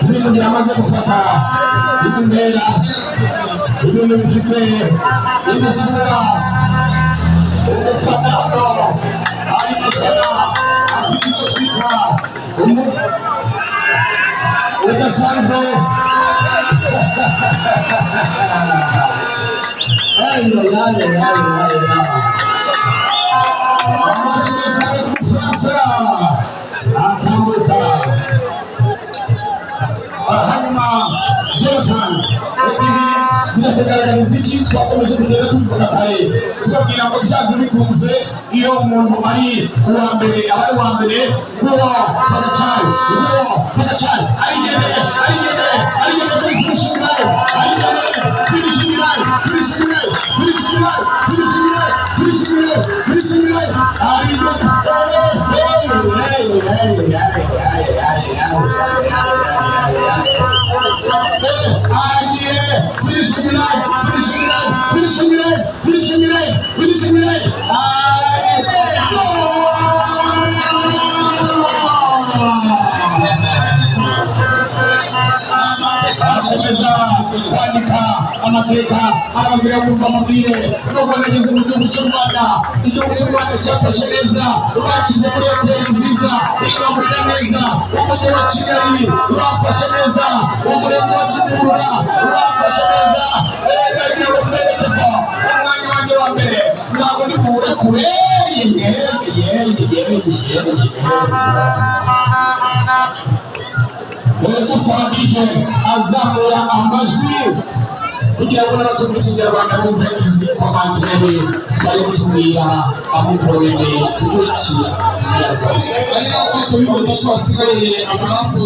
ibintu byamaze gufata ibintera ibintu bifite ibisura umufanano ari mufana afite icyo twita udasanzwe amashyiga ari ku Bufaransa atambuka hanyuma Jonathan ibi birakugaragariza iki twakomeje kugenda tubivuga kare tubabwira ngo byanze bikunze iyo umuntu ari uwa mbere aba ari uwa mbere uwo Pagacari arigendeye kuri finishing line kwandika amateka arababwira kumva mubwire nubwo nageze mu gihugu cy'u Rwanda igihugu cy'u Rwanda cyafashe neza bakize muri hoteli nziza igaburira neza umujyi wa Kigali bafashe neza umurenge wa Kimihurura bafashe neza ndagira ngo mbereke ko umwanya wanjye wa mbere ntabwo ndi buhure kure dusaba DJ azamura amajwi kugira ngo n'abatumva ikinyarwanda bumve izi komantere twari kutubwira amukorere gukira ariko ko tubibutsa ko hasigaye amagambo